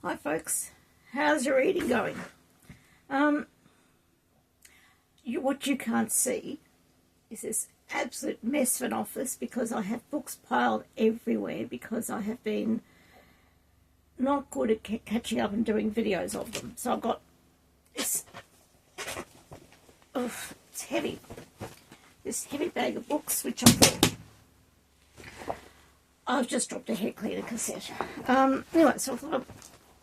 Hi folks, how's your reading going? What you can't see is this absolute mess of an office because I have books piled everywhere because I have been not good at catching up and doing videos of them. So I've got this, it's heavy, this heavy bag of books which I've just dropped a hair cleaner cassette. Anyway, so I thought I'd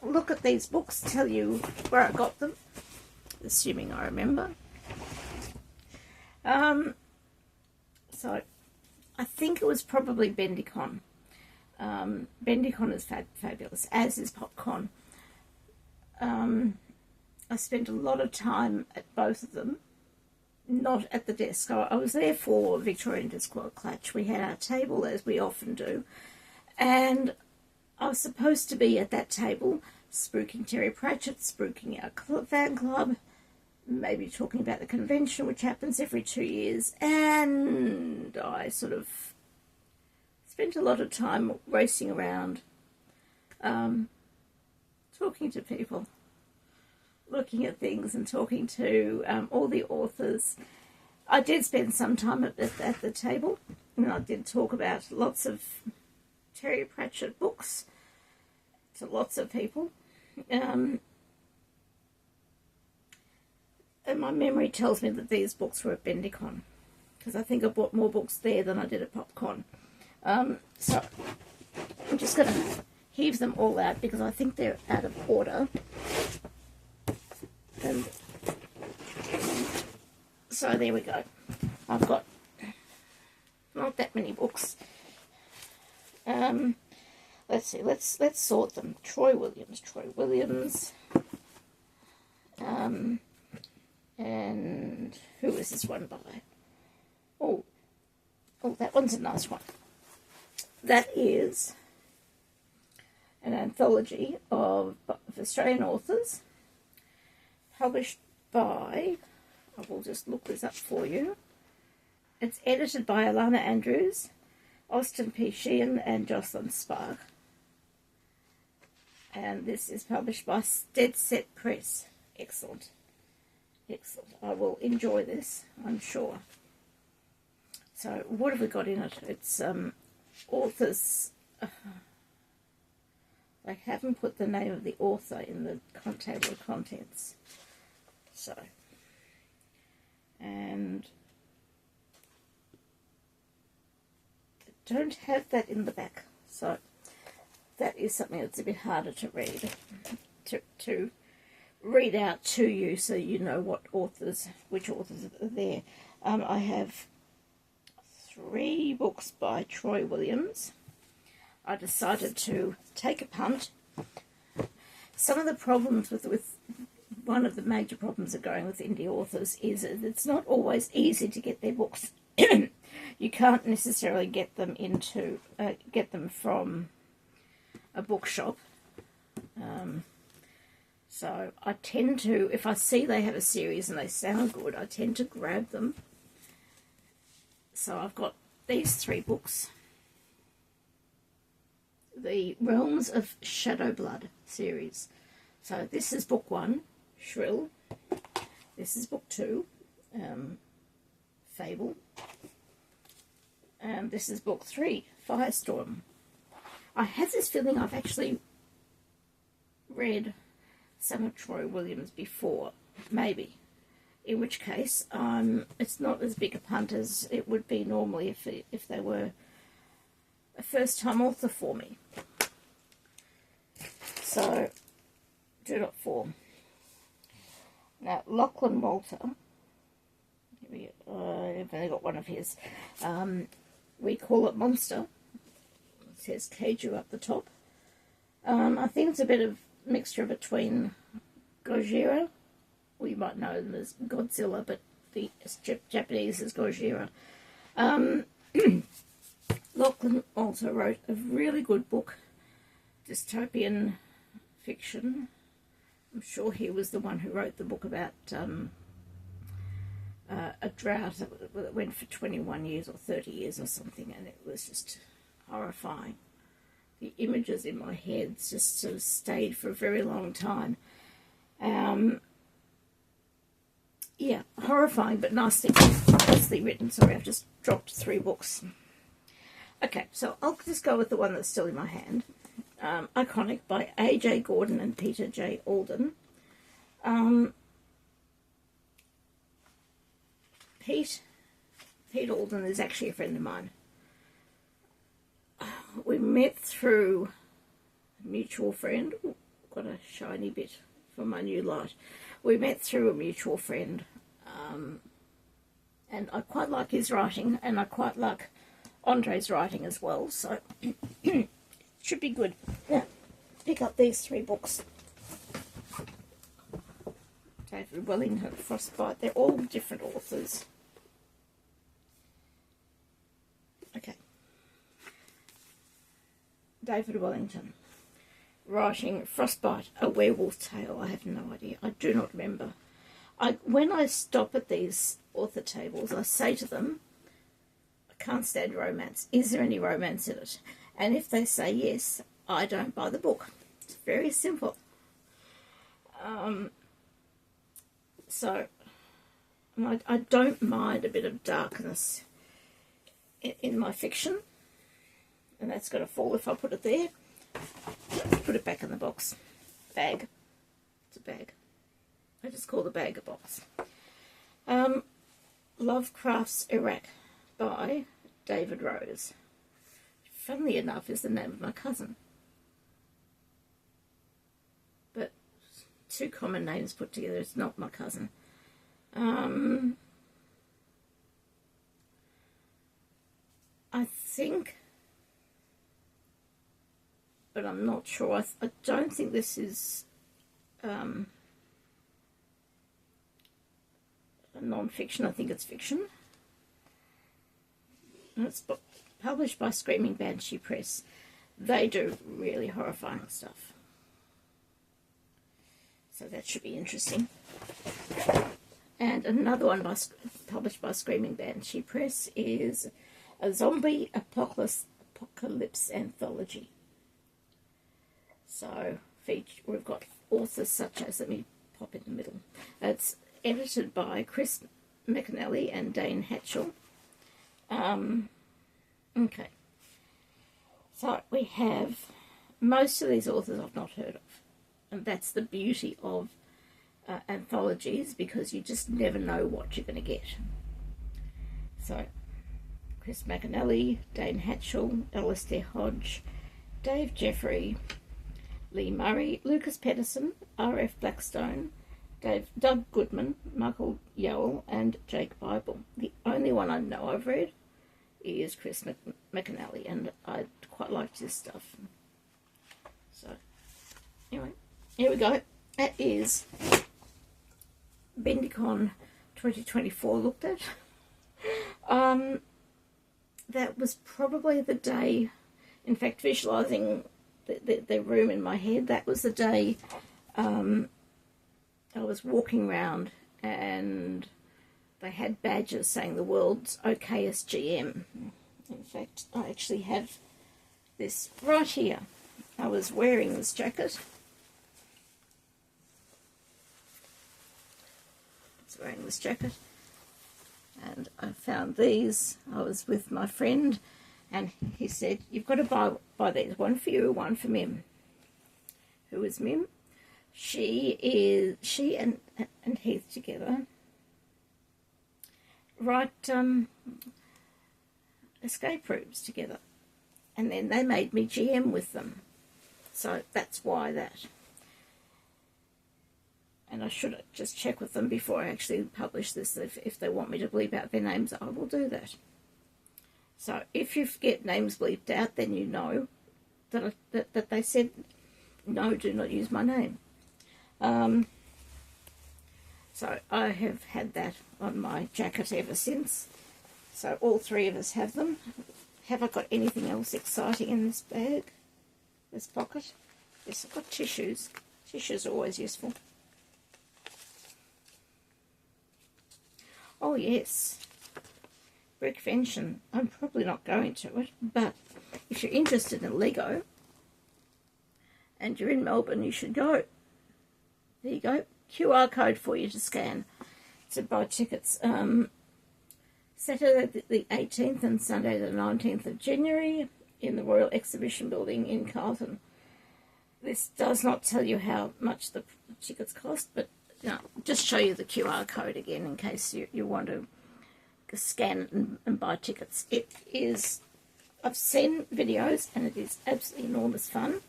look at these books, tell you where I got them, assuming I remember. So I think it was probably Bendi-Con. Bendi-Con is fabulous, as is Popcorn. I spent a lot of time at both of them, not at the desk. I was there for Victorian Disc World Clutch. We had our table, as we often do, and I was supposed to be at that table spruiking Terry Pratchett, spruiking our fan club, maybe talking about the convention, which happens every 2 years, and I sort of spent a lot of time racing around, talking to people, looking at things and talking to all the authors. I did spend some time at the table, and I did talk about lots of Terry Pratchett books to lots of people. And my memory tells me that these books were at Bendi-Con, because I think I bought more books there than I did at Popcorn. So I'm just going to heave them all out because I think they're out of order. And so there we go. I've got not that many books. Let's see. Let's sort them. Troy Williams. And who is this one by? Oh, that one's a nice one. That is an anthology of Australian authors, published by, I will just look this up for you. It's edited by Alana Andrews, Austin P. Sheehan, and Jocelyn Spark. And this is published by Dead Set Press. Excellent. Excellent. I will enjoy this, I'm sure. So, what have we got in it? It's authors. They haven't put the name of the author in the table of contents. So, and they don't have that in the back. So, that is something that's a bit harder to read. To read out to you so you know which authors are there. I have 3 books by Troy Williams. I decided to take a punt. Some of the problems with one of the major problems of going with indie authors is that it's not always easy to get their books. You can't necessarily get them from a bookshop. So I tend to, if I see they have a series and they sound good, I tend to grab them. So I've got these 3 books. The Realms of Shadow Blood series. So this is book 1, Shrill. This is book 2, Fable. And this is book 3, Firestorm. I have this feeling I've actually read some of Troy Williams before, maybe. In which case, it's not as big a punt as it would be normally if they were a first-time author for me. So, do not fall. Now, Lachlan Walter, I've only got one of his. We Call It Monster. It says Kaiju up the top. I think it's a bit of mixture between Gojira, well, you might know them as Godzilla, but the Japanese is Gojira. Lachlan also wrote a really good book, dystopian fiction. I'm sure he was the one who wrote the book about a drought that went for 21 years or 30 years or something, and it was just horrifying. the images in my head just sort of stayed for a very long time. Yeah, horrifying but nicely written. Sorry, I've just dropped 3 books. Okay, so I'll just go with the one that's still in my hand. Iconic by A.J. Gordon and Peter J. Alden. Pete Alden is actually a friend of mine. We met through a mutual friend. Ooh, got a shiny bit from my new light. We met through a mutual friend, and I quite like his writing, and I quite like Andre's writing as well, so it should be good. Now, pick up these 3 books. David Wellington, Frostbite. They're all different authors. Okay. David Wellington, writing Frostbite, A Werewolf Tale. I have no idea. I do not remember. When I stop at these author tables, I say to them, I can't stand romance. Is there any romance in it? And if they say yes, I don't buy the book. It's very simple. So I don't mind a bit of darkness in my fiction. And that's going to fall if I put it there. Let's put it back in the box. Bag. It's a bag. I just call the bag a box. Lovecraft's Iraq by David Rose. Funnily enough, is the name of my cousin. But 2 common names put together. It's not my cousin. I think, but I'm not sure. I don't think this is a non-fiction. I think it's fiction. And it's published by Screaming Banshee Press. They do really horrifying stuff. So that should be interesting. And another one published by Screaming Banshee Press is a zombie apocalypse anthology. So we've got authors such as, let me pop in the middle. It's edited by Chris McAnally and Dane Hatchell. Okay. So we have most of these authors I've not heard of. And that's the beauty of anthologies, because you just never know what you're going to get. So Chris McAnally, Dane Hatchell, Alistair Hodge, Dave Jeffrey, Lee Murray, Lucas Pedersen, R.F. Blackstone, Doug Goodman, Michael Yowell, and Jake Bible. The only one I know I've read is Chris McAnally, and I quite liked his stuff. So, anyway, here we go. That is Bendi-Con 2024 looked at. That was probably the day, in fact, visualising the room in my head, that was the day I was walking around and they had badges saying the world's okayest GM. In fact, I actually have this right here. I was wearing this jacket. And I found these. I was with my friend and he said, you've got to buy these. One for you, one for Mim. Who is Mim? She and Heath together write escape rooms together. And then they made me GM with them. So that's why that. And I should just check with them before I actually publish this. If they want me to bleep out their names, I will do that. So if you get names bleeped out, then you know that they said, no, do not use my name. So I have had that on my jacket ever since. So all 3 of us have them. Have I got anything else exciting in this bag? This pocket? Yes, I've got tissues. Tissues are always useful. Oh yes, Brickvention. I'm probably not going to it, but if you're interested in Lego, and you're in Melbourne, you should go. There you go. QR code for you to scan to buy tickets. Saturday the 18th and Sunday the 19th of January in the Royal Exhibition Building in Carlton. This does not tell you how much the tickets cost, but just show you the QR code again in case you want to scan it and buy tickets. It is, I've seen videos and it is absolutely enormous fun,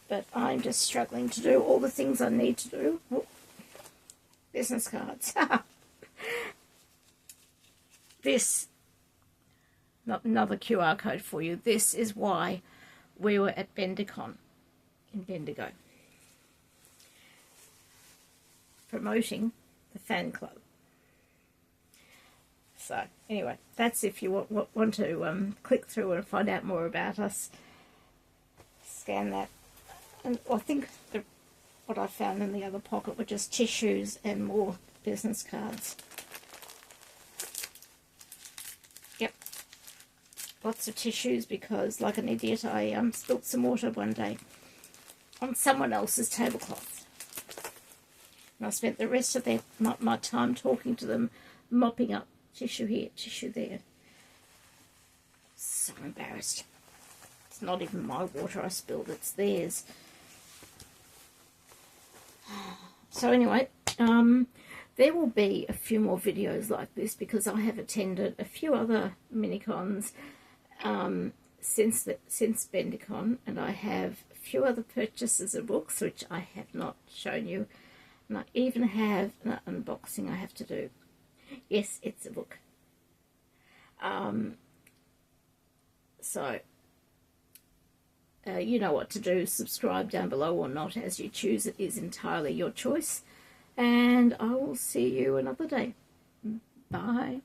but I'm just struggling to do all the things I need to do. Oh, business cards. This, not another QR code for you. This is why we were at Bendi-Con in Bendigo, promoting the fan club. So anyway, that's if you want to click through and find out more about us. Scan that, and I think what I found in the other pocket were just tissues and more business cards. Yep, lots of tissues because, like an idiot, I spilled some water one day on someone else's tablecloth, and I spent the rest of my time talking to them, mopping up tissue here, tissue there. So embarrassed. It's not even my water I spilled, it's theirs. So anyway, there will be a few more videos like this because I have attended a few other mini-cons since Bendi-Con, and I have a few other purchases of books which I have not shown you, and I even have an unboxing I have to do. Yes, it's a book. So you know what to do. Subscribe down below or not, as you choose. It is entirely your choice. And I will see you another day. Bye.